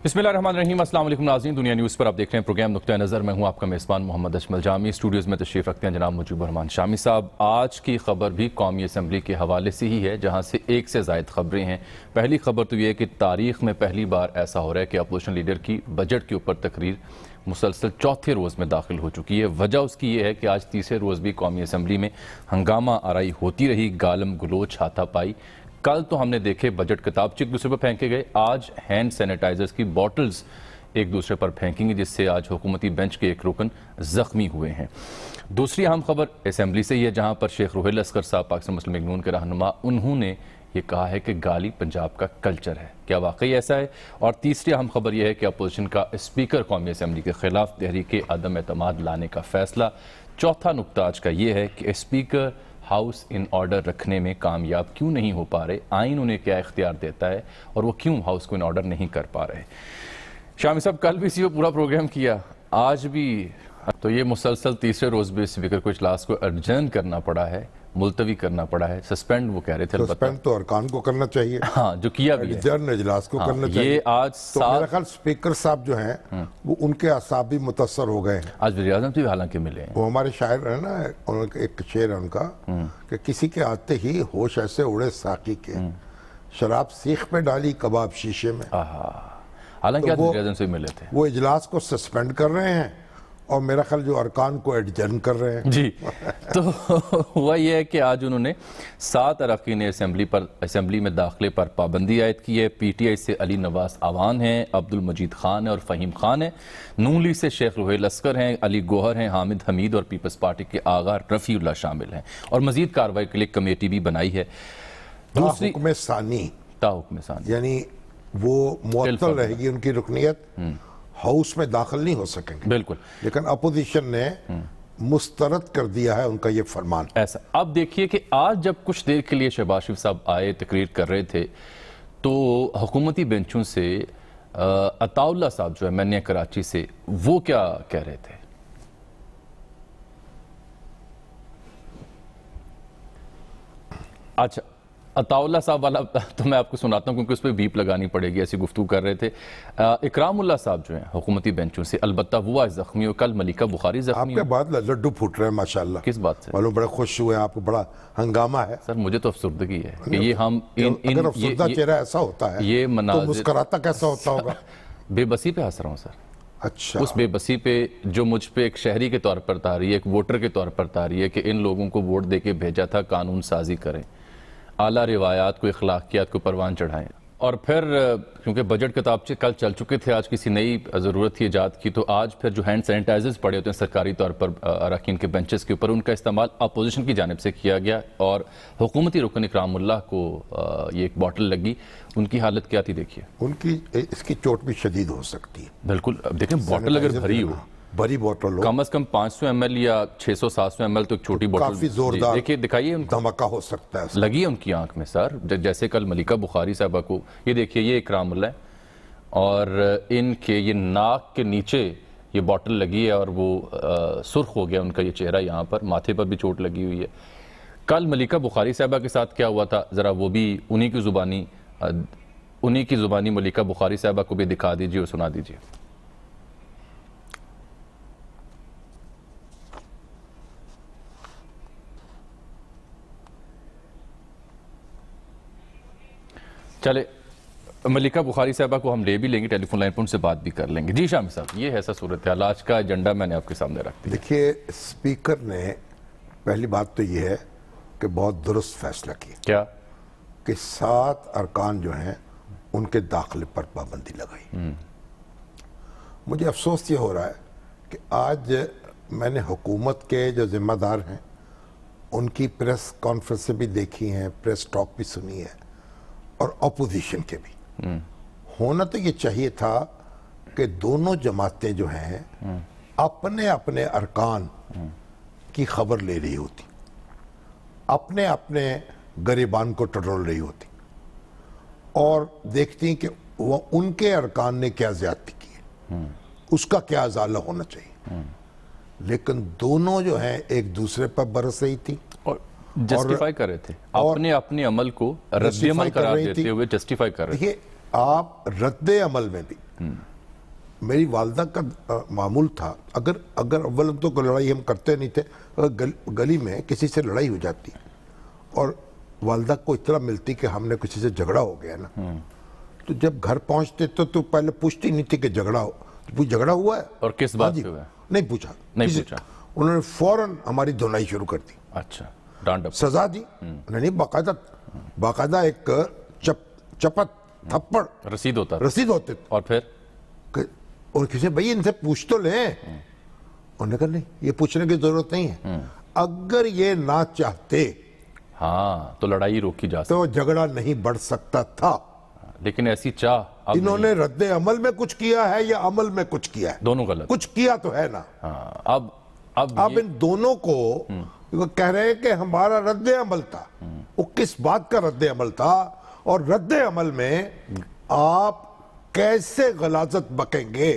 बिस्मिल्लाहिर्रहमानिर्रहीम, अस्सलाम वालेकुम नाज़रीन। दुनिया न्यूज़ पर आप देख रहे हैं प्रोग्राम नुक्ता नज़र। मैं हूं आपका मेज़बान मोहम्मद अजमल जामी। स्टूडियोज़ में तशरीफ़ रखते हैं जनाब मुजीबुर रहमान शामी साहब। आज की खबर भी कौमी असम्बली के हवाले से ही है, जहां से एक से ज़ायद खबरें हैं। पहली खबर तो ये है कि तारीख़ में पहली बार ऐसा हो रहा है कि अपोजिशन लीडर की बजट के ऊपर तकरीर मुसलसल चौथे रोज़ में दाखिल हो चुकी है। वजह उसकी ये है कि आज तीसरे रोज़ भी कौमी असम्बली में हंगामा आराई होती रही, गालम गलोच, हाथापाई। कल तो हमने देखे बजट किताबचे एक दूसरे पर फेंके गए, आज हैंड सैनिटाइजर्स की बॉटल्स एक दूसरे पर फेंकेंगे, जिससे आज हुकूमती बेंच के एक रुकन जख्मी हुए हैं। दूसरी अहम खबर असम्बली से ही है, जहां पर शेख रुहेल असगर साहब पाकिस्तान मुस्लिम लीग नून के रहनुमा, उन्होंने ये कहा है कि गाली पंजाब का कल्चर है। क्या वाकई ऐसा है? और तीसरी अहम खबर यह है कि अपोजिशन का स्पीकर कौमी असम्बली के खिलाफ तहरीक अदम एतमाद लाने का फैसला। चौथा नुकता आज का यह है कि स्पीकर हाउस इन ऑर्डर रखने में कामयाब क्यों नहीं हो पा रहे, आइन उन्हें क्या इख्तियार देता है और वो क्यों हाउस को इन ऑर्डर नहीं कर पा रहे। शामी साहब, कल भी इसी को पूरा प्रोग्राम किया, आज भी, तो ये मुसलसल तीसरे रोज भी स्पीकर को इजलास को अर्जन करना पड़ा है, मुलतवी करना पड़ा है, सस्पेंड वो कह रहे थे। सस्पेंड तो अरकान को करना चाहिए, हाँ, जो किया भी है, इजलास को करना चाहिए। ये आज तो मेरा ख्याल स्पीकर साहब जो हैं वो उनके असाब भी मुतासर हो गए हैं। आज वज़ीर-ए-आज़म से भी हालांकि मिले हैं। वो हमारे शायर है ना, उनका एक शेर है उनका कि किसी के आते ही होश ऐसे उड़े साकी के, शराब सीख पे डाली कबाब शीशे में। हालांकि आज वज़ीर-ए-आज़म से मिले थे। वो इजलास को सस्पेंड कर रहे हैं और मेरा ख्याल जो अरकान को एडजर्न कर रहे हैं। जी, तो हुआ यह है कि आज उन्होंने 7 अरकान असम्बली में दाखिले पर पाबंदी आयद की है। PTI से अली नवाज आवान हैं, अब्दुल मजीद खान है और फ़हीम खान है। नून लीग से शेख रुहेल असगर हैं, अली गोहर हैं, हामिद हमीद और पीपल्स पार्टी के आगा रफ़ीउल्लाह शामिल हैं। और मजीद कार्रवाई के लिए कमेटी भी बनाई है। दूसरी ताहुक्म सानी यानी वो मुअत्तल रहेगी उनकी रुकनियत, हाउस में दाखिल नहीं हो सकेंगे। बिल्कुल, लेकिन अपोजिशन ने मुस्तरद कर दिया है उनका ये फरमान। ऐसा अब देखिए कि आज जब कुछ देर के लिए शहबाज शरीफ साहब आए, तकरीर कर रहे थे, तो हुकूमती बेंचों से अताउल्लाह साहब जो है मैंने कराची से, वो क्या कह रहे थे? अच्छा, अताउल्लाह साहब वाला तो मैं आपको सुनाता हूं क्योंकि उस पर बीप लगानी पड़ेगी, ऐसी गुफ्तगू कर रहे थे। इकरामुल्लाह साहब जो हैं हुकूमती बेंचों से, अलबत्ता वो आज जख्मी हो, कल मलिका बुखारी जख्मी। आपके बाद लड्डू फूट रहे हैं माशाल्लाह। किस बात से? मालूम, बड़े खुश हुए, आपको बड़ा हंगामा है। सर, मुझे तो अफसुर्दगी है कि ये हम अगर अफसुर्दा चेहरा ऐसा होता है ये तो मुस्कुराता कैसा होता होगा? बेबसी पे हंस रहा हूँ सर। अच्छा, उस बेबसी पे जो मुझ पे एक शहरी के तौर पर तारी है, एक वोटर के तौर पर तारी है कि इन लोगों को वोट दे के भेजा था, कानून साजी करें, आला रिवायात को, अखलाकियात को परवान चढ़ाएं। और फिर क्योंकि बजट किताबचे कल चल चुके थे, आज किसी नई ज़रूरत थी ईजाद की, तो आज फिर जो हैंड सैनिटाइजर्स पड़े होते हैं सरकारी तौर पर अरकान के बेंचेस के ऊपर, उनका इस्तेमाल अपोजिशन की जानिब से किया गया और हुकूमती रुकन इकरामुल्लाह को ये एक बॉटल लगी। उनकी हालत क्या थी देखिए। उनकी इसकी चोट भी शदीद हो सकती है। बिल्कुल, अब देखें, बॉटल अगर भरी हो, बड़ी बोतल हो, कम से कम 500 ml या 600-700 ml, तो एक छोटी बोतल काफी जोरदार, देखिए, दिखाइए, धमाका हो सकता है। लगी है उनकी आंख में सर, जैसे कल मलिका बुखारी साहबा को। ये देखिए, ये इकरामुल्लाह है और इनके ये नाक के नीचे ये बॉटल लगी है और वो सुर्ख हो गया उनका ये चेहरा, यहाँ पर माथे पर भी चोट लगी हुई है। कल मलिका बुखारी साहबा के साथ क्या हुआ था, जरा वो भी उन्हीं की जुबानी मलिका बुखारी साहबा को भी दिखा दीजिए और सुना दीजिए। चले, मलिका बुखारी साहबा को हम ले भी लेंगे टेलीफोन लाइन पर, उनसे बात भी कर लेंगे। जी शामी साहब, ये है ऐसा सूरत हाल, आज का एजेंडा मैंने आपके सामने रख दिया। देखिए, स्पीकर ने पहली बात तो ये है कि बहुत दुरुस्त फैसला किया। क्या? कि 7 अरकान जो हैं उनके दाखिले पर पाबंदी लगाई। मुझे अफसोस ये हो रहा है कि आज मैंने हुकूमत के जो जिम्मेदार हैं उनकी प्रेस कॉन्फ्रेंस भी देखी हैं, प्रेस टॉक भी सुनी है, और अपोजिशन के भी। होना तो ये चाहिए था कि दोनों जमातें जो हैं अपने अपने अरकान की खबर ले रही होती, अपने अपने गरीबान को टटोल रही होती और देखती कि वो उनके अरकान ने क्या ज्यादती की है, उसका क्या अजाला होना चाहिए। लेकिन दोनों जो हैं एक दूसरे पर बरस रही थी और जस्टिफाई कर रहे थे, अपने अपने अमल को रद्द-ए-अमल करार देते हुए जस्टिफाई कर रहे थे। देखिए, आप रद्दे अमल में भी, मेरी वालदा का मामूल था, अगर अव्वल तो लड़ाई हम करते नहीं थे, अगर गली में किसी से लड़ाई हो जाती और वालदा को इतना मिलती कि हमने किसी से झगड़ा हो गया ना, तो जब घर पहुंचते तो पहले पूछती नहीं थी कि झगड़ा हुआ है और किस बात पे हुआ है? नहीं पूछा। उन्होंने फौरन हमारी धुनाई शुरू कर दी। अच्छा, डांट सजा दी नहीं, बाकायदा एक चपत थप्पड़ रसीद होते और फिर और किसी भाई इनसे पूछ तो लें। उन्होंने कहा नहीं, ये पूछने की जरूरत नहीं है, अगर ये ना चाहते हाँ तो लड़ाई रोकी जा सकती, तो झगड़ा नहीं बढ़ सकता था। लेकिन ऐसी चाह इन्होंने रद्दे अमल में कुछ किया है या अमल में कुछ किया है, दोनों गलत, कुछ किया तो है ना। हाँ, अब इन दोनों को कह रहे हैं कि हमारा रद्दे अमल था, वो किस बात का रद्दे अमल था? और रद्दे अमल में आप कैसे गलाजत बकेंगे,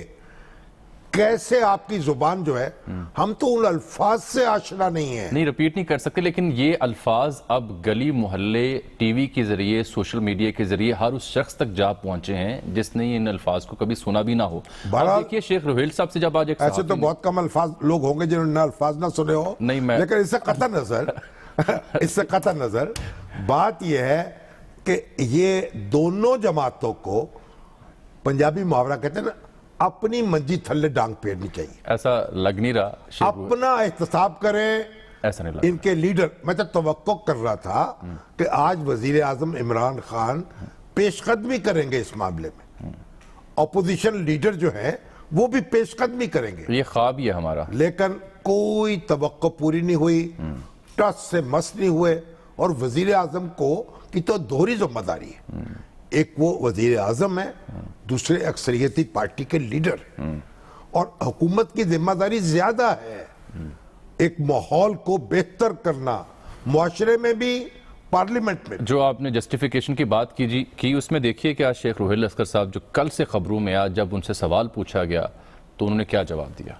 कैसे आपकी जुबान जो है, हम तो उन अल्फाज से आशना नहीं है, नहीं रिपीट नहीं कर सकते, लेकिन ये अल्फाज अब गली मोहल्ले टीवी के जरिए सोशल मीडिया के जरिए हर उस शख्स तक जा पहुंचे हैं जिसने इन अल्फाज को कभी सुना भी ना हो। देखिए शेख रोहेल साहब से जब आज एक ऐसे तो बहुत कम अल्फाज लोग होंगे जिन्होंने अल्फाज ना सुने हो, नहीं मैं लेकिन इससे कतई नजर बात यह है कि ये दोनों जमातों को पंजाबी मुहावरा कहते हैं ना, अपनी मंजी थल्ले डांग फेरनी चाहिए। ऐसा लग नहीं रहा, अपना एहतसाब करें, ऐसा नहीं लग रहा। इनके लीडर, मैं तो तवक्को कर रहा था कि आज वजीर आजम इमरान खान पेशकदमी करेंगे इस मामले में, अपोजिशन लीडर जो है वो भी पेशकदमी करेंगे, ये ख्वाब ही है हमारा, लेकिन कोई तवक्को पूरी नहीं हुई, टस से मस नहीं हुए। और वजीर आजम को की तो दोहरी जिम्मेदारी है, एक वो वजीर आजम है, दूसरे अक्सरियती पार्टी के लीडर हैं, और हुकूमत की जिम्मेदारी ज्यादा है एक माहौल को बेहतर करना, मुआशरे में भी पार्लियामेंट में। जो आपने जस्टिफिकेशन की बात की उसमें देखिए कि आज शेख रोहेल लश्कर साहब जो कल से खबरों में आज जब उनसे सवाल पूछा गया तो उन्होंने क्या जवाब दिया।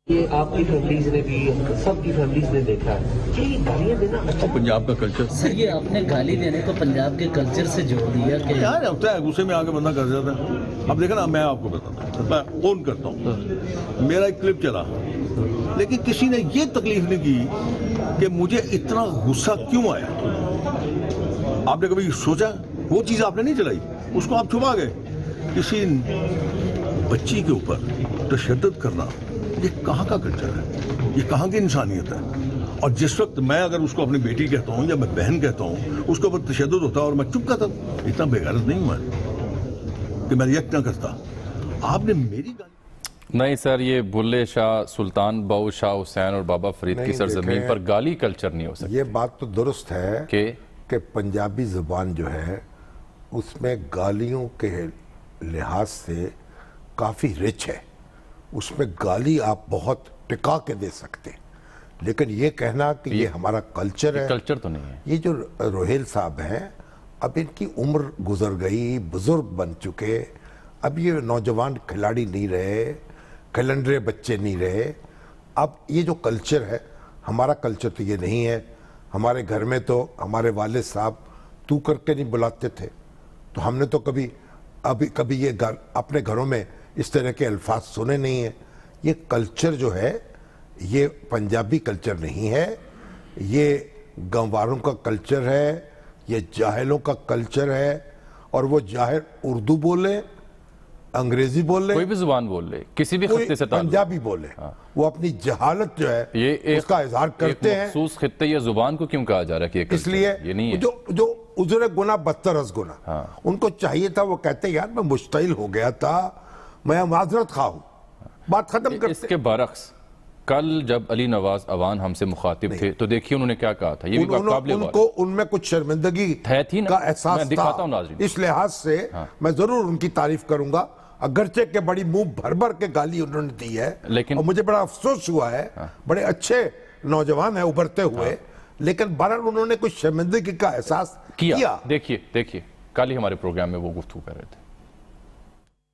ये आपकी फैमिलीज ने भी, सबकी फैमिलीज ने देखा है कि गालियां देना अच्छा पंजाब का कल्चर। सर ये आपने गाली देने को पंजाब के कल्चर से जोड़ दिया कि यार होता है, गुस्से में आके बंदा कर जाता है। अब देखा ना, मैं आपको बताता हूँ, मैं फोन करता हूँ, मेरा एक क्लिप चला, लेकिन किसी ने ये तकलीफ नहीं की कि मुझे इतना गुस्सा क्यों आया। आपने कभी सोचा? वो चीज आपने नहीं चलाई, उसको आप छुपा गए। किसी बच्ची के ऊपर तशद्दुद करना, ये कहाँ का कल्चर है, ये कहाँ की इंसानियत है। और जिस वक्त मैं अगर उसको अपनी बेटी कहता हूँ या मैं बहन कहता हूँ, उसके ऊपर तशद्दुद होता है और मैं चुप करता, इतना बेगैरत नहीं हूँ मैं कि मैं रिएक्ट ना करता। आपने मेरी नहीं सर, ये बुल्ले शाह, सुल्तान बाऊ शाह हुसैन और बाबा फरीद की सरजमीन पर गाली कल्चर नहीं हो सकता। ये बात तो दुरुस्त है कि पंजाबी जुबान जो है उसमें गालियों के लिहाज से काफी रिच है, उसमें गाली आप बहुत टिका के दे सकते, लेकिन ये कहना कि ये हमारा कल्चर है, कल्चर तो नहीं है। ये जो रोहेल साहब हैं, अब इनकी उम्र गुजर गई, बुजुर्ग बन चुके, अब ये नौजवान खिलाड़ी नहीं रहे, खिलंडरे बच्चे नहीं रहे। अब ये जो कल्चर है, हमारा कल्चर तो ये नहीं है। हमारे घर में तो हमारे वालिद साहब तू करके नहीं बुलाते थे, तो हमने तो कभी ये अपने घरों में इस तरह के अल्फाज सुने नहीं है। ये कल्चर जो है ये पंजाबी कल्चर नहीं है, ये गंवारों का कल्चर है, ये जाहिलों का कल्चर है। और वो जाहिल उर्दू बोले, अंग्रेजी बोले, कोई भी जुबान बोल ले, किसी भी खत्ते से पंजाबी बोले, वो अपनी जहालत जो है ये उसका इजहार करते हैं। मखसूस खत्ते या जुबान को क्यों कहा जा रहा है कि इसलिए ये नहीं है। जो उजरे गुना बदतर अज गुना, उनको चाहिए था वो कहते यार मैं मुश्तिल हो गया था, मैं माजरत खा हूं, बात खत्म करते। इसके बरक्स कल जब अली नवाज अवान हमसे मुखातिब थे तो देखिए उन्होंने क्या कहा था। ये भी उनको उनमें कुछ शर्मिंदगी थी का एहसास था, इस लिहाज से मैं जरूर उनकी तारीफ करूंगा, अगरचे के बड़ी मुंह भर भर के गाली उन्होंने दी है, लेकिन और मुझे बड़ा अफसोस हुआ है। बड़े अच्छे नौजवान है उभरते हुए, लेकिन बहरहाल उन्होंने कुछ शर्मिंदगी का एहसास किया। देखिए कल ही हमारे प्रोग्राम में वो गुफ्तगू कर रहे थे।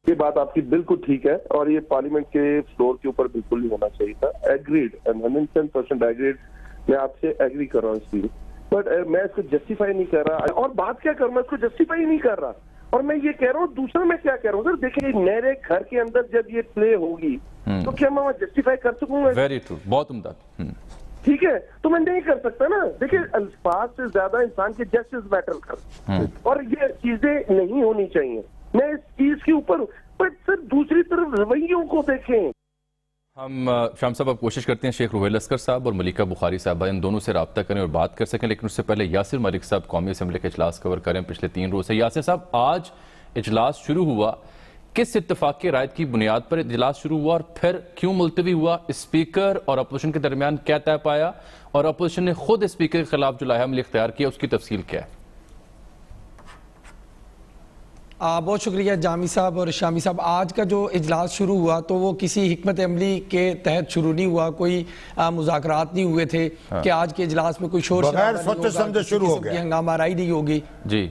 ये बात आपकी बिल्कुल ठीक है और ये पार्लियामेंट के फ्लोर के ऊपर बिल्कुल नहीं होना चाहिए था। एग्रीड एंड 110% एग्रीड, मैं आपसे एग्री कर रहा हूँ इस चीज बट मैं इसको जस्टिफाई नहीं कर रहा, और बात क्या करूं, मैं इसको जस्टिफाई नहीं कर रहा। और मैं ये कह रहा हूँ, दूसरा मैं क्या कह रहा हूँ सर, देखिए मेरे घर के अंदर जब ये प्ले होगी तो क्या मैं जस्टिफाई कर सकूंगा? वेरी ट्रू, बहुत उम्दा। ठीक है, तो मैं नहीं कर सकता ना। देखिए अल्फाज से ज्यादा इंसान के जस्टिस मैटर कर, और ये चीजें नहीं होनी चाहिए। मैं इस चीज के ऊपर, बट सर दूसरी तरफ रवैयों को देखें। हम शाम साहब अब कोशिश करते हैं शेख रुहैल अस्कर साहब और मलिका बुखारी साहबा इन दोनों से रब्ता करें और बात कर सकें, लेकिन उससे पहले यासिर मलिक साहब कौमी असम्बली के इजलास कवर करें पिछले 3 रोज से। यासिर साहब, आज इजलास शुरू हुआ, किस इत्तेफाक की रायत की बुनियाद पर इजलास शुरू हुआ और फिर क्यों मुलतवी हुआ? स्पीकर और अपोजिशन के दरमियान क्या तय पाया और अपोजिशन ने खुद स्पीकर के खिलाफ जो लाया अमल इख्तियार किया, उसकी तफसील क्या है? बहुत शुक्रिया जामी साहब और शामी साहब। आज का जो इजलास शुरू हुआ तो वो किसी हिकमत अमली के तहत शुरू नहीं हुआ, कोई मुज़ाकरात नहीं हुए थे कि आज के इजलास में कोई शोर बगैर सोचे समझे शुरू हो गया, हंगामा राई नहीं होगी जी।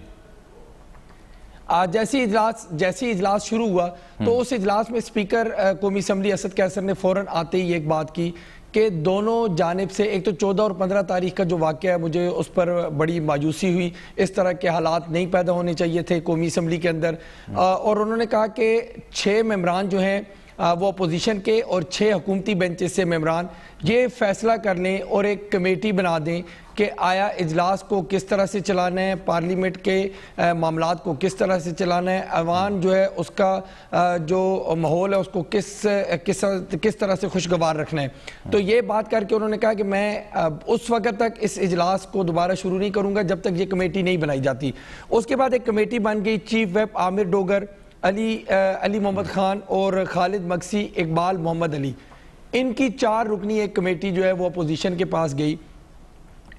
आज जैसी इजलास शुरू हुआ तो उस इजलास में स्पीकर कौमी असम्बली असद कैसर ने फौरन आते ही एक बात की कि दोनों जानिब से, एक तो 14 और 15 तारीख का जो वाक़या है, मुझे उस पर बड़ी मायूसी हुई। इस तरह के हालात नहीं पैदा होने चाहिए थे कौमी असम्बली के अंदर। और उन्होंने कहा कि 6 मेंबरान जो हैं वो अपोजिशन के और 6 हुकूमती बेंचेस से मेंबरान ये फैसला कर लें और एक कमेटी बना दें कि आया इजलास को किस तरह से चलाना है, पार्लियामेंट के मामलात को किस तरह से चलाना है, अवान जो है उसका जो माहौल है उसको किस तरह से खुशगवार रखना है। तो ये बात करके उन्होंने कहा कि मैं उस वक्त तक इस इजलास को दोबारा शुरू नहीं करूँगा जब तक ये कमेटी नहीं बनाई जाती। उसके बाद एक कमेटी बन गई, चीफ व्हिप आमिर डोगर, अली मोहम्मद खान और खालिद मक्सी, इकबाल मोहम्मद अली, इनकी 4 रुकनी एक कमेटी जो है वो अपोजिशन के पास गई।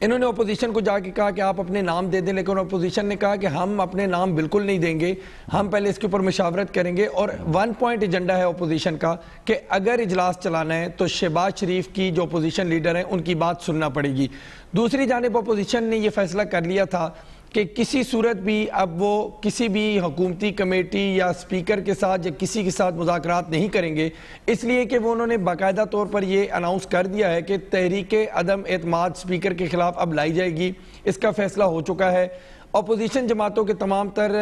इन्होंने अपोजिशन को जाके कहा कि आप अपने नाम दे दें, लेकिन अपोजिशन ने कहा कि हम अपने नाम बिल्कुल नहीं देंगे, हम पहले इसके ऊपर मशावरत करेंगे। और 1 पॉइंट एजेंडा है अपोजिशन का कि अगर इजलास चलाना है तो शहबाज शरीफ की जो अपोजिशन लीडर हैं उनकी बात सुनना पड़ेगी। दूसरी जानिब अपोजिशन ने यह फैसला कर लिया था कि किसी सूरत भी अब वो किसी भी हुकूमती कमेटी या स्पीकर के साथ या किसी के साथ मुज़ाकरात नहीं करेंगे, इसलिए कि वो उन्होंने बाकायदा तौर पर ये अनाउंस कर दिया है कि तहरीके अदम एतमाद स्पीकर के खिलाफ अब लाई जाएगी। इसका फैसला हो चुका है। अपोजिशन जमातों के तमाम तर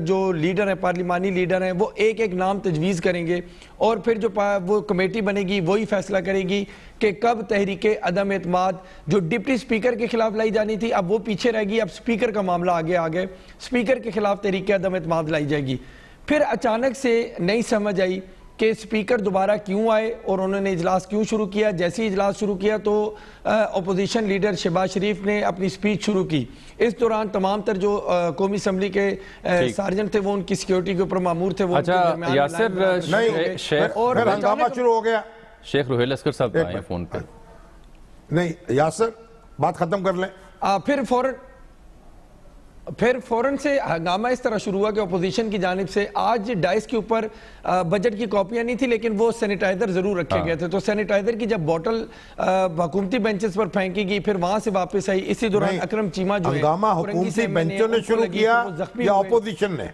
जो लीडर हैं, पार्लिमानी लीडर हैं, वो एक एक नाम तजवीज़ करेंगे और फिर जो वो कमेटी बनेगी वही फैसला करेगी कि कब तहरीके अदम एतमाद जो डिप्टी स्पीकर के खिलाफ लाई जानी थी अब वो पीछे रहेगी, अब स्पीकर का मामला आगे आ गए, स्पीकर के खिलाफ तहरीके अदम एतमाद लाई जाएगी। फिर अचानक से नहीं समझ आई कि स्पीकर दोबारा क्यों आए और उन्होंने इजलास क्यों शुरू किया। जैसे ही इजलास शुरू किया तो अपोजिशन लीडर शहबाज शरीफ ने अपनी स्पीच शुरू की। इस दौरान तमाम तर जो कौमी असम्बली के सार्जन थे वो उनकी सिक्योरिटी के ऊपर मामूर थे। वो यासिर और हंगामा शुरू हो गया। शेख रुहैल अस्कर साहब आए हैं फोन पर। नहीं यासिर, बात खत्म कर लें। फिर फौरन से हंगामा इस तरह शुरू हुआ कि अपोजिशन की जानिब से आज डाइस के ऊपर बजट की कॉपियां नहीं थी लेकिन वो सैनिटाइजर जरूर रखे गए थे। तो सैनिटाइजर की जब बोतल हुकूमती बेंचेस पर फेंकी गई फिर वहां से वापस आई। इसी दौरान अकरम चीमा जो हंगामा हुकूमती बेंचों ने शुरू किया या अपोजिशन ने?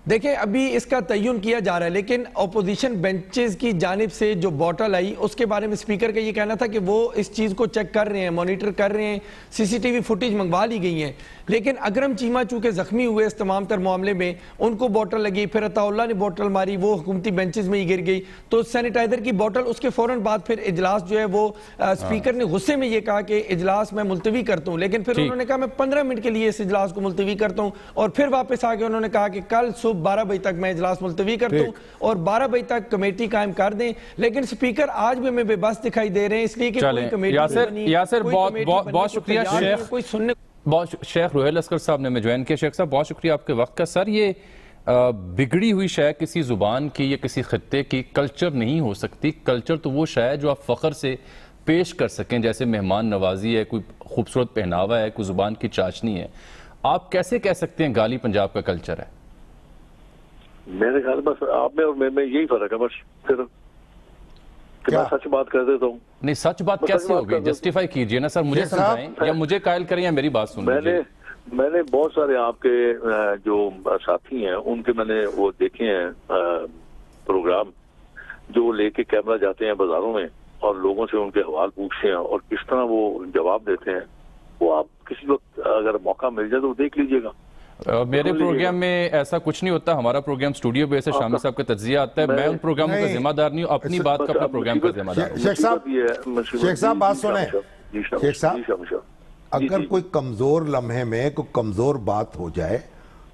देखिए अभी इसका तयन किया जा रहा है, लेकिन अपोजिशन बेंचेस की जानिब से जो बॉटल आई उसके बारे में स्पीकर का ये कहना था कि वो इस चीज़ को चेक कर रहे हैं, मॉनिटर कर रहे हैं, सीसीटीवी फुटेज मंगवा ली गई हैं। लेकिन अकरम चीमा चूंकि जख्मी हुए इस तमाम तर मामले में, उनको बॉटल लगी, फिर अताउल्लाह ने बॉटल मारी, वो हुकूमती बेंचेस में ही गिर गई। तो सैनिटाइजर की बॉटल, उसके फौरन बाद फिर इजलास जो है वो स्पीकर ने गुस्से में ये कहा कि इजलास मैं मुलतवी करता हूँ। लेकिन फिर उन्होंने कहा मैं 15 मिनट के लिए इस इजलास को मुलतवी करता हूँ और फिर वापस आके उन्होंने कहा कि कल सुबह 12 बजे तक मैं इजलास मुलतवी करता हूं और 12 बजे तक कमेटी कायम कर दें। लेकिन स्पीकर आज भी हमें बेबस दिखाई दे रहे हैं इसलिए कि कोई कमेटी यासिर बहुत शुक्रिया शेख, कोई सुनने बहुत शेख रुहैल अस्कर साहब ने ज्वाइन किया। शेख साहब बहुत शुक्रिया आपके वक्त का। सर ये बिगड़ी हुई शय किसी जुबान की या किसी खत्ते की कल्चर नहीं हो सकती। कल्चर तो वो शय जो आप फख्र से पेश कर सकें, जैसे मेहमान नवाजी है, कोई खूबसूरत पहनावा है, कोई जुबान की चाशनी है। आप कैसे कह सकते हैं गाली पंजाब का कल्चर है? मेरे ख्याल बस आप में और मैं यही फर्क है बस। फिर कि मैं सच बात कर देता हूँ। नहीं, सच बात कैसे होगी? जस्टिफाई कीजिए ना सर, मुझे समझाएं या मुझे कायल करें या मेरी बात सुन लीजिए। मैंने बहुत सारे आपके जो साथी हैं उनके मैंने वो देखे हैं प्रोग्राम जो लेके कैमरा जाते हैं बाजारों में और लोगों से उनके सवाल पूछते हैं और किस तरह वो जवाब देते हैं, वो आप किसी वक्त अगर मौका मिल जाए तो देख लीजिएगा। मेरे प्रोग्राम में ऐसा कुछ नहीं होता, हमारा प्रोग्राम स्टूडियो बेस है, शामिर साहब का तज्जिया आता है, मैं उन प्रोग्रामों का जिम्मेदार नहीं हूँ, अपनी बात का अपने प्रोग्राम का जिम्मेदार हूं। शेख साहब बात सुने, शेख साहब अगर कोई कमजोर लम्हे में कोई कमजोर बात हो जाए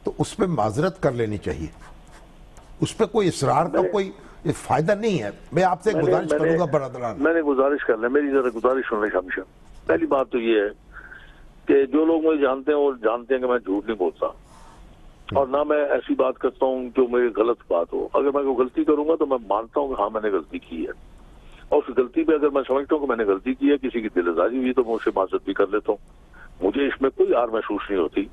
तो उस पर माजरत कर लेनी चाहिए, उस पर कोई इसरार का कोई फायदा नहीं है। मैं आपसे गुजारिश करूंगा बरदरान, मैंने गुजारिश कर लिया, मेरी जरा गुजारिश सुन रही हमेशा। पहली बात तो ये है कि जो लोग मुझे जानते हैं वो जानते हैं कि मैं झूठ नहीं बोलता और ना मैं ऐसी बात करता हूँ जो मेरी गलत बात हो। अगर मैं कोई गलती करूंगा तो मैं मानता हूँ कि हाँ मैंने गलती की है, और उस गलती पे अगर मैं समझता हूँ कि मैंने गलती की है, किसी की दिलआज़ारी हुई तो मैं उससे माजरत भी कर लेता हूँ, मुझे इसमें कोई हार महसूस नहीं होती।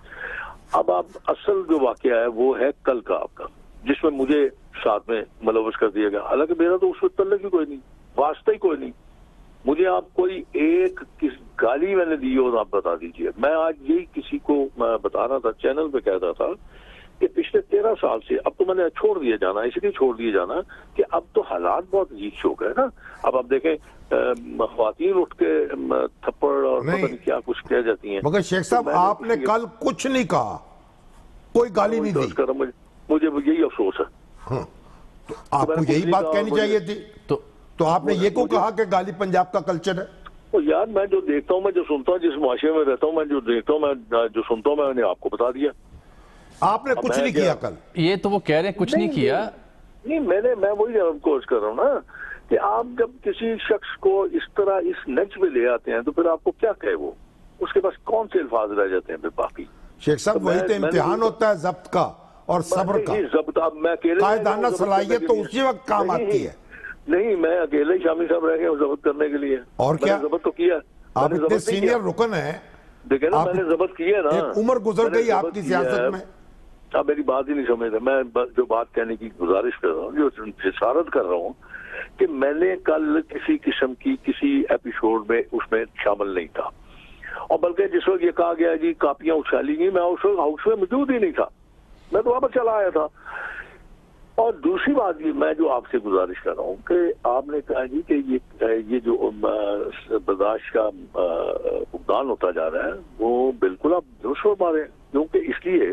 अब आप असल जो वाकया है वो है कल का आपका, जिसमें मुझे साथ में मुलव्वस कर दिया गया, हालांकि मेरा तो उसमें तल्लुक ही कोई नहीं, वास्ता ही कोई नहीं। मुझे आप कोई एक किस गाली मैंने दी हो तो आप बता दीजिए। मैं आज यही किसी को बता रहा था, चैनल पे कहता था कि पिछले 13 साल से अब तो मैंने छोड़ दिया जाना, इसलिए छोड़ दिया जाना कि अब तो हालात बहुत अजीब हो गए ना। अब आप देखें ख्वातीन उठ के थप्पड़ और पता नहीं क्या कुछ कह जाती हैं। मगर शेख साहब आपने कल कुछ नहीं कहा, कोई गाली नहीं दी, मुझे यही अफसोस है। तो आपको यही बात कहनी चाहिए थी। तो आपने ये को कहा कि गाली पंजाब का कल्चर है। तो यार मैं जो देखता हूँ, मैं जो सुनता हूँ, जिस मुआशरे में रहता हूँ, मैं जो देखता हूँ, मैं जो सुनता हूँ, मैंने आपको बता दिया। आपने कुछ नहीं किया कल, ये तो वो कह रहे हैं कुछ नहीं किया। नहीं मैं वही कोर्स कर रहा हूँ ना कि आप जब किसी शख्स को इस तरह इस नच पे ले आते हैं तो फिर आपको क्या कहे वो, उसके पास कौन से अल्फाज रह जाते हैं फिर बाकी। शेख साहब वही तो इम्तिहान होता है जब्त का और सब्र का, जब्त। अब मैं कायदाना सलाहियत तो उसी वक्त काम आती है। नहीं, मैं अकेले ही शामिल साहब रह गए जब्त करने के लिए। और क्या जब्त तो किया, आप इतने सीनियर रुकन है, देखे ना मैंने जब्त किया ना। उम्र गुजर गई आपकी सियासत में। आप मेरी बात ही नहीं समझ रहे। मैं जो बात कहने की गुजारिश कर रहा हूँ, जो जिसारत कर रहा हूँ कि मैंने कल किसी किस्म की किसी एपिसोड में उसमें शामिल नहीं था, और बल्कि जिस वक्त ये कहा गया जी कापियां उछाली गई, मैं उस वक्त हाउस में मौजूद ही नहीं था, मैं तो वापस चला आया था। और दूसरी बात ये मैं जो आपसे गुजारिश कर रहा हूँ कि आपने कहा जी कि ये जो बर्दाश्त का भुगतान होता जा रहा है वो बिल्कुल आप दुरुस्त फरमा रहे हैं, क्योंकि इसलिए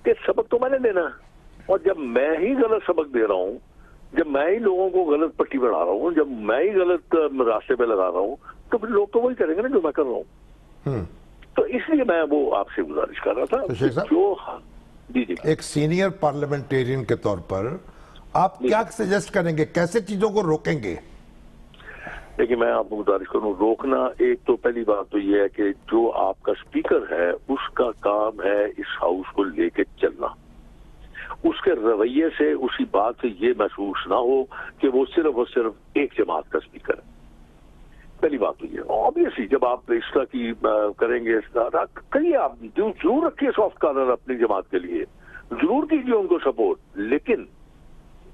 कि सबक तो मैंने देना है, और जब मैं ही गलत सबक दे रहा हूँ, जब मैं ही लोगों को गलत पट्टी बढ़ा रहा हूँ, जब मैं ही गलत रास्ते पे लगा रहा हूँ, तो फिर लोग तो वही करेंगे ना जो मैं कर रहा हूँ। तो इसलिए मैं वो आपसे गुजारिश कर रहा था। तो जो जी एक सीनियर पार्लियामेंटेरियन के तौर पर आप क्या सजेस्ट करेंगे, कैसे चीजों को रोकेंगे? देखिए मैं आपको गुजारिश करूँ, रोकना एक तो पहली बात तो ये है कि जो आपका स्पीकर है उसका काम है इस हाउस को लेके चलना, उसके रवैये से उसी बात से ये महसूस ना हो कि वो सिर्फ और सिर्फ एक जमात का स्पीकर है। पहली बात तो ये, ऑब्वियसली जब आप इस तरह की करेंगे, करिए आप जरूर रखिए सॉफ्ट कॉर्नर अपनी जमात के लिए, जरूर कीजिए उनको सपोर्ट, लेकिन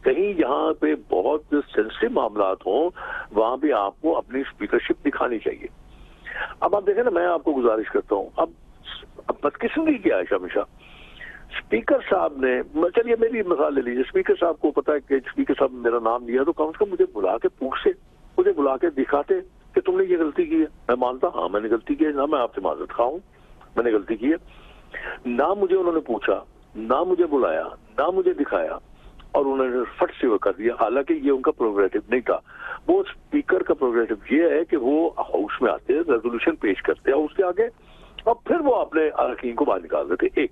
कहीं यहाँ पे बहुत सेंसिटिव मामलात हों वहां भी आपको अपनी स्पीकरशिप दिखानी चाहिए। अब आप देखें ना, मैं आपको गुजारिश करता हूँ, अब बदकिस्मती क्या है हमेशा स्पीकर साहब ने, चलिए मेरी मिसाल ले लीजिए, स्पीकर साहब को पता है कि स्पीकर साहब मेरा नाम लिया तो कम से कम मुझे बुला के पूछते, मुझे बुला के दिखाते कि तुमने ये गलती की है। मैं मानता हाँ मैंने गलती की है, ना मैं आपसे माजरत खाऊं, मैंने गलती की है। ना मुझे उन्होंने पूछा, ना मुझे बुलाया, ना मुझे दिखाया, और उन्होंने फट से वो कर दिया। हालांकि ये उनका प्रोग्रेटिव नहीं था, वो स्पीकर का प्रोग्रेटिव ये है कि वो हाउस में आते हैं, रेजोल्यूशन पेश करते हैं उसके आगे, और फिर वो अपने अरकान को बाहर निकाल देते एक।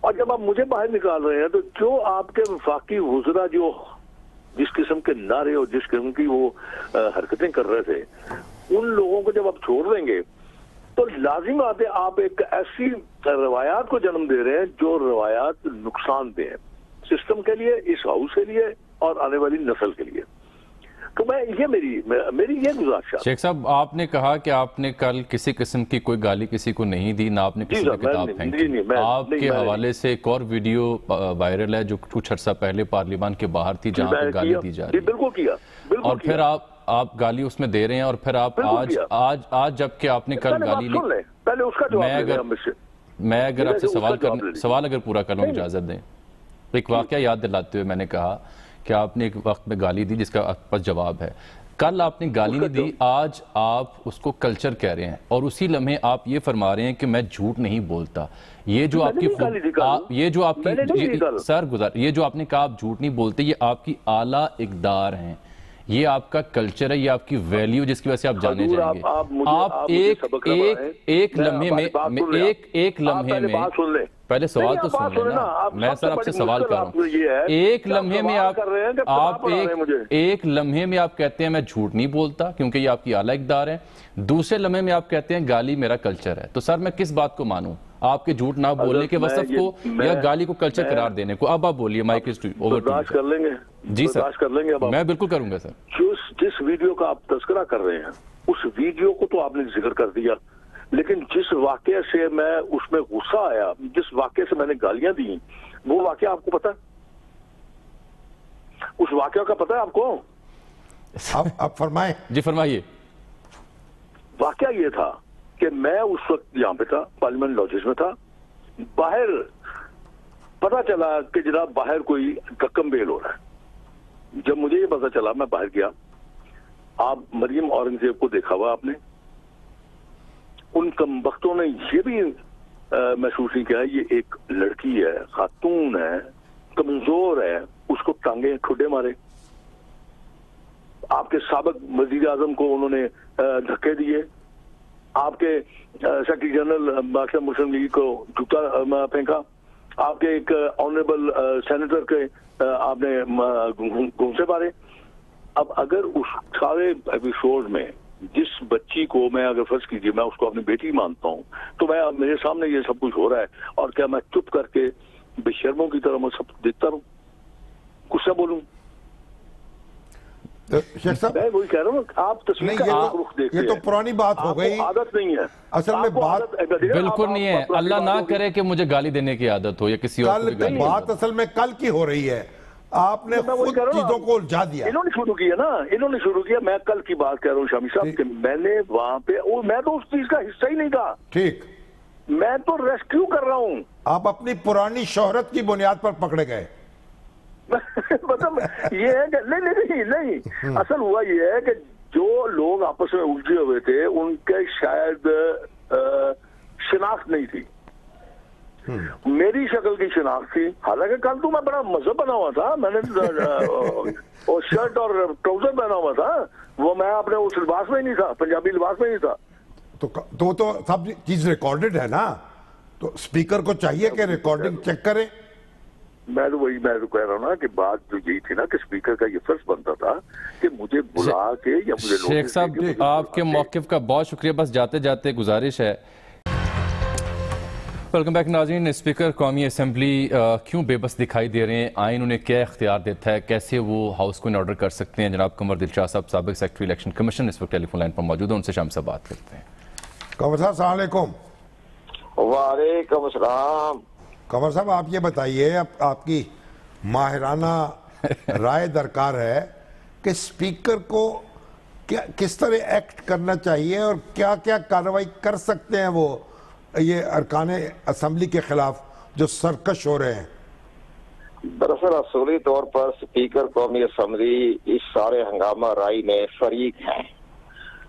और जब आप मुझे बाहर निकाल रहे हैं तो जो आपके वफाकी वुज़रा जो जिस किस्म के नारे और जिस किस्म की वो हरकतें कर रहे थे, उन लोगों को जब आप छोड़ देंगे तो लाजिम बात है आप एक ऐसी रवायात को जन्म दे रहे हैं जो रवायात नुकसानदेह है सिस्टम के लिए, इस हाउस के लिए और आने वाली नस्ल के लिए। तो मैं ये मेरी ये गुजारिश है। शेख साहब आपने कहा कि आपने कल किसी किस्म की कोई गाली किसी को नहीं दी, ना आपने किसी की किताब फेंकी। आपके हवाले से एक और वीडियो वायरल है जो कुछ अर्सा पहले पार्लियामान के बाहर थी जहां पर गाली दी जा रही है। बिल्कुल किया, और फिर आप गाली उसमें दे रहे हैं, और फिर आप आज जबकि आपने कल गाली नहीं, पहले उसका मैं अगर आपसे सवाल अगर पूरा कर लूँ इजाजत दें, एक वाकया याद दिलाते हुए मैंने कहा कि आपने एक वक्त में गाली दी जिसका आपके पास जवाब है। कल आपने गाली नहीं दी, आज आप उसको कल्चर कह रहे हैं और उसी लम्हे आप ये फरमा रहे हैं कि मैं झूठ नहीं बोलता। ये जो आपकी सर गुजार, ये जो आपने कहा आप झूठ नहीं बोलते, ये आपकी आला इक़दार हैं, ये आपका कल्चर है, ये आपकी वैल्यू जिसकी वजह से आप जाने जाएंगे। आप एक लम्हे में पहले सवाल तो सुन लेना, मैं सर आपसे सवाल कर रहा हूँ। एक लम्हे में एक लम्हे में आप कहते हैं मैं झूठ नहीं बोलता क्योंकि ये आपकी आला इक़दार है, दूसरे लम्हे में आप कहते हैं गाली मेरा कल्चर है। तो सर मैं किस बात को मानूं, आपके झूठ ना बोलने के वसफ को या गाली को कल्चर करार देने को? अब आप बोलिए, माइक इज ओवर टू कर लेंगे जी सर, कर लेंगे। अब मैं बिल्कुल करूंगा सर। जिस वीडियो का आप तस्करा कर रहे हैं उस वीडियो को तो आपने जिक्र कर दिया, लेकिन जिस वाकये से मैं उसमें गुस्सा आया, जिस वाकये से मैंने गालियां दी, वो वाकया आपको पता है? उस वाकया का पता है आपको? आप फरमाएं। जी फरमाइए। वाकया ये था कि मैं उस वक्त यहाँ पे था, पार्लियामेंट लॉजेस में था। बाहर पता चला कि जनाब बाहर कोई गक्कम बेल हो रहा है। जब मुझे ये पता चला मैं बाहर गया। आप मरियम औरंगजेब को देखा हुआ आपने? उन कमबख्तों ने ये भी महसूस नहीं किया ये एक लड़की है, खातून है, कमजोर है, उसको टांगे ठुड्डे मारे। आपके साबिक वजीर आजम को उन्होंने धक्के दिए, आपके सेक्रेटरी जनरल मुस्लिम लीग को जूता फेंका, आपके एक ऑनरेबल सेनेटर के आपने घूंसे मारे। अब अगर उस सारे एपिसोड में जिस बच्ची को मैं अगर फर्ज कीजिए मैं उसको अपनी बेटी मानता हूं, तो मैं मेरे सामने ये सब कुछ हो रहा है और क्या मैं चुप करके बेशर्मों की तरह मैं सब देखता रहूं, कुछ ना बोलूं? शेख साहब मैं वही कह रहा हूँ, आप तस्वीर का रुख देखते हैं। ये तो पुरानी बात हो गई, आदत नहीं है असल में बात बिल्कुल नहीं है। अल्लाह ना करे कि मुझे गाली देने की आदत हो या किसी और को गाली। बात असल में कल की हो रही है, आपने खुद चीजों को उलझा दिया। इन्होंने शुरू किया ना, इन्होंने शुरू किया। मैं कल की बात कह रहा हूँ शामी साहब कि मैंने वहां पे मैं तो उस चीज का हिस्सा ही नहीं था। ठीक, मैं तो रेस्क्यू कर रहा हूँ। आप अपनी पुरानी शोहरत की बुनियाद पर पकड़े गए। मतलब ये है कि नहीं असल हुआ ये है कि जो लोग आपस में उलझे हुए थे उनके शायद शिनाख्त नहीं थी। मेरी शक्ल की शिनाख्त थी। हालांकि कल तो मैं बड़ा मजहब बना हुआ था, मैंने और शर्ट और ट्राउजर पहना हुआ था, वो मैं अपने उस लिबास में ही नहीं था, पंजाबी लिबास में ही था। तो सब चीज रिकॉर्डेड है ना, तो स्पीकर को चाहिए कि रिकॉर्डिंग चेक करें। मैं तो कह रहा हूँ ना कि बात जो यही थी ना कि स्पीकर का ये फर्ज बनता था कि मुझे बुला के या मुझे शेख साहब आपके मौक़िफ़ का बहुत शुक्रिया। बस जाते जाते गुजारिश है। वेलकम बैक नाज़रीन। स्पीकर कौमी असम्बली क्यों बेबस दिखाई दे रहे हैं, आइन उन्हें क्या इख्तियार देता है, कैसे वो हाउस को इन ऑर्डर कर सकते हैं? जनाब कमर दिलशाह साहब साबिक सेक्रेटरी इलेक्शन कमीशन इस वक्त टेलीफोन लाइन पर मौजूद है, उनसे शाम से बात करते हैं। कमर साहब अस्सलाम वालेकुम। वालेकुम अस्सलाम। कमर साहब आप ये बताइए, आपकी माहिराना राय दरकार है कि स्पीकर को क्या किस तरह एक्ट करना चाहिए और क्या क्या कार्रवाई कर सकते हैं वो ये अरकान असम्बली के खिलाफ जो सरकश हो रहे हैं? दरअसल असूली तौर पर स्पीकर कौमी असम्बली इस सारे हंगामा राय में फरीक हैं।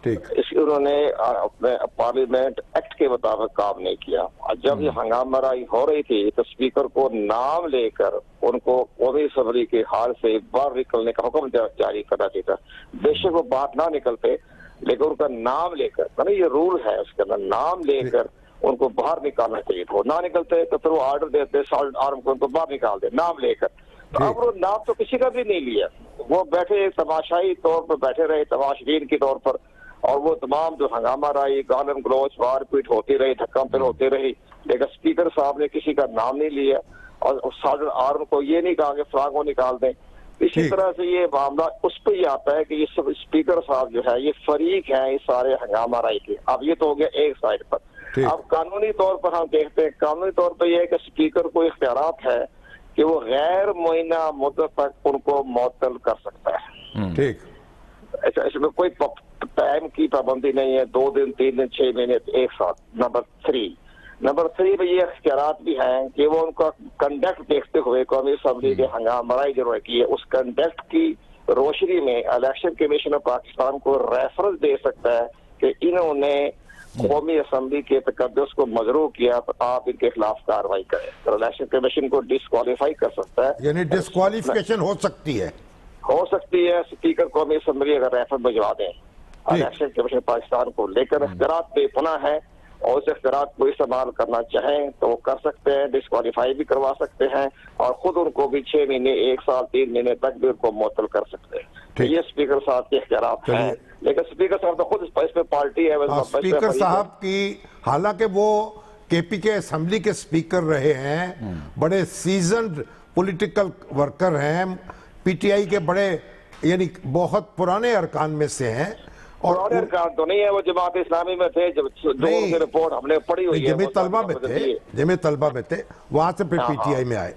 ठीक, उन्होंने अपने पार्लियामेंट एक्ट के मुताबिक काम नहीं किया। जब ये हंगामा राय हो रही थी तो स्पीकर को नाम लेकर उनको कौमी असम्बली के हाल से बाहर निकलने का हुक्म जारी करना चाहिए था। बेशक वो बाहर ना निकलते, लेकिन उनका नाम लेकर, मैंने ये रूल है उसके अंदर, नाम लेकर उनको बाहर निकालना चाहिए था। वो ना निकलते तो फिर वो ऑर्डर देते साल्ट आर्म को उनको बाहर निकाल दे नाम लेकर। तो अब वो नाम तो किसी का भी नहीं लिया, वो बैठे तमाशाई तौर पर बैठे रहे, तमाशबीन के तौर पर, और वो तमाम जो हंगामा रही, गालम गलोच, मारपीट होती रही, धक्का फिर होती रही, लेकिन स्पीकर साहब ने किसी का नाम नहीं लिया और साल्ट आर्म को ये नहीं कहा कि फलां को निकाल दें। इसी तरह से ये मामला उस पर ही आता है कि ये सब स्पीकर साहब जो है ये फरीक है इस सारे हंगामा राय के। अब ये तो हो गया एक साइड पर। अब कानूनी तौर पर हम देखते हैं, कानूनी तौर पर यह है कि स्पीकर को इख्तियारात है कि वो गैर मुअय्यना मुद्दत तक उनको मुअत्तल कर सकता है। ठीक, अच्छा, इसमें कोई टाइम की पाबंदी नहीं है, 2 दिन 3 दिन 6 महीने एक साथ। नंबर 3 में ये इख्तियारात भी हैं कि वो उनका कंडक्ट देखते हुए कौमी असम्बली के हंगामा राय जो की है उस कंडक्ट की रोशनी में इलेक्शन कमीशन ऑफ पाकिस्तान को रेफरेंस दे सकता है कि इन्होंने कौमी असम्बली के तकद्दुस को मजरू किया तो आप इनके खिलाफ कार्रवाई करें, तो इलेक्शन कमीशन को डिस्क्वालीफाई कर सकता है। यानी डिस्क्वालिफिकेशन हो सकती है स्पीकर कौमी असम्बली अगर रेफर भिजवा दें इलेक्शन कमीशन पाकिस्तान को लेकर। इख्तियारात बेपनाह है और उस इख्तियारात को इस्तेमाल करना चाहें तो वो कर सकते हैं, डिस्क्वालीफाई भी करवा सकते हैं और खुद उनको भी 6 महीने 1 साल 3 महीने तक भी उनको मुअत्तल कर सकते हैं। तो ये स्पीकर साहब के इख्तियारात हैं, लेकिन स्पीकर साहब तो खुद इसमें पार्टी है। स्पीकर साहब की, हालांकि वो केपी के असेंबली के स्पीकर रहे हैं, बड़े सीजन्ड पॉलिटिकल वर्कर हैं, पीटीआई के बड़े यानी बहुत पुराने अरकान में से हैं। और अरकान तो नहीं है, वो जमात इस्लामी में थे, जब जो रिपोर्ट हमने पढ़ी हुई है जमीयत तलबा में थे, वहां से फिर पीटीआई में आए।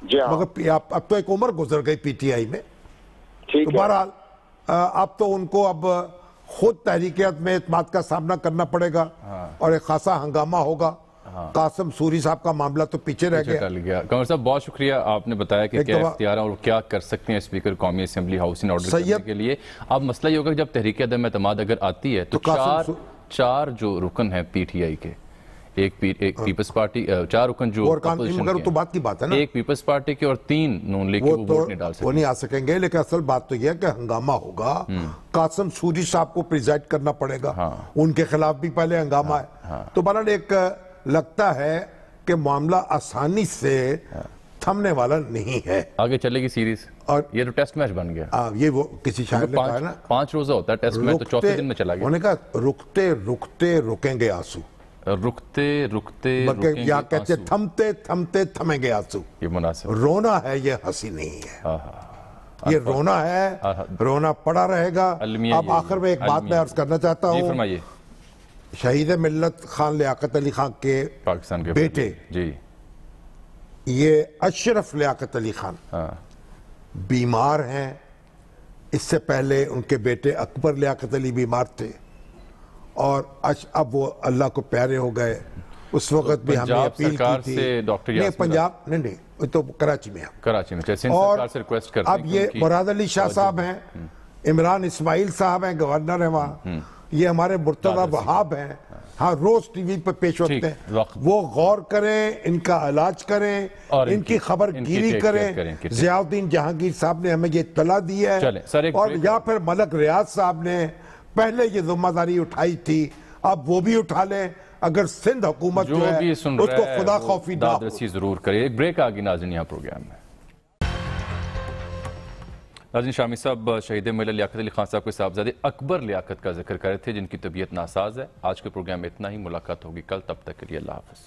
मगर अब तो एक उम्र गुजर गई पीटीआई में। तो बहरहाल अब तो उनको अब खुद तहरीकियत में इस बात का सामना करना पड़ेगा और एक खासा हंगामा होगा। कासिम सूरी साहब का मामला तो पीछे रह गया। कमर साहब बहुत शुक्रिया, आपने बताया कि क्या इख्तियार और क्या कर सकते हैं स्पीकर कौमी असेंबली हाउस इन ऑर्डर करने के लिए। अब मसला ये होगा जब तहरीक अदम एतमाद अगर आती है तो चार जो रुकन है पीटीआई के, एक पीपल्स पार्टी, 4 रुकन जो मगर तो बात की बात है ना, एक पीपल्स पार्टी के और 3 नून लीग के, वो वोट नहीं डाल सकते, वो नहीं आ सकेंगे। लेकिन असल बात तो यह है कि हंगामा होगा, कासिम सूरी साहब को प्रिजाइड करना पड़ेगा, उनके खिलाफ भी पहले हंगामा है। तो बहरहाल एक लगता है कि मामला आसानी से थमने वाला नहीं है, आगे चलेगी सीरीज। और ये तो टेस्ट मैच बन गया। ये वो किसी शायर ने कहा ना, 5 रोजा होता है टेस्ट मैच, तो चौथे दिन में चला गया। उन्होंने कहा रुकते रुकते रुकेंगे आंसू, रुकते रुकते या कहते थमते थमते थमेंगे आंसू। ये मुनासिब रोना है, ये हंसी नहीं है। ये रोना है, रोना पड़ा रहेगा। अब आखिर में एक बात मैं अर्ज करना चाहता हूँ, शहीद मिल्लत खान लियाकत अली खान के पाकिस्तान के बेटे जी, ये अशरफ लियाकत अली खान बीमार हैं। इससे पहले उनके बेटे अकबर लियाकत अली बीमार थे और अब वो अल्लाह को प्यारे हो गए। उस वक्त भी हमने अपील की थी, नहीं पंजाब नहीं तो कराची में, और से रिक्वेस्ट करते अब ये मुराद अली शाह साहब हैं, इमरान इस्माइल साहब हैं, गवर्नर है वहाँ, ये हमारे मुर्तजा वहाब हैं, हाँ रोज टीवी पे पेश होते हैं। वो गौर करें, इनका इलाज करें, इनकी खबर गिरी करें। जियाउद्दीन जहांगीर साहब ने हमें ये इत्तला दी है और या फिर मलक रियाज साहब ने पहले ये जिम्मेदारी उठाई थी, अब वो भी उठा लें। अगर सिंध हुकूमत जो है उसको खुदा खौफी जरूर करे। एक ब्रेक आ गई नाज़रीन यहाँ प्रोग्राम में। नाज़रीन, शामी साहब शहीद मिल्लत लियाकत अली खान साहब के साहबजादे अकबर लियाकत का जिक्र कर रहे थे, जिनकी तबीयत नासाज है। आज के प्रोग्राम में इतना ही, मुलाकात होगी कल, तब तक के लिए अल्लाह हाफ़िज़।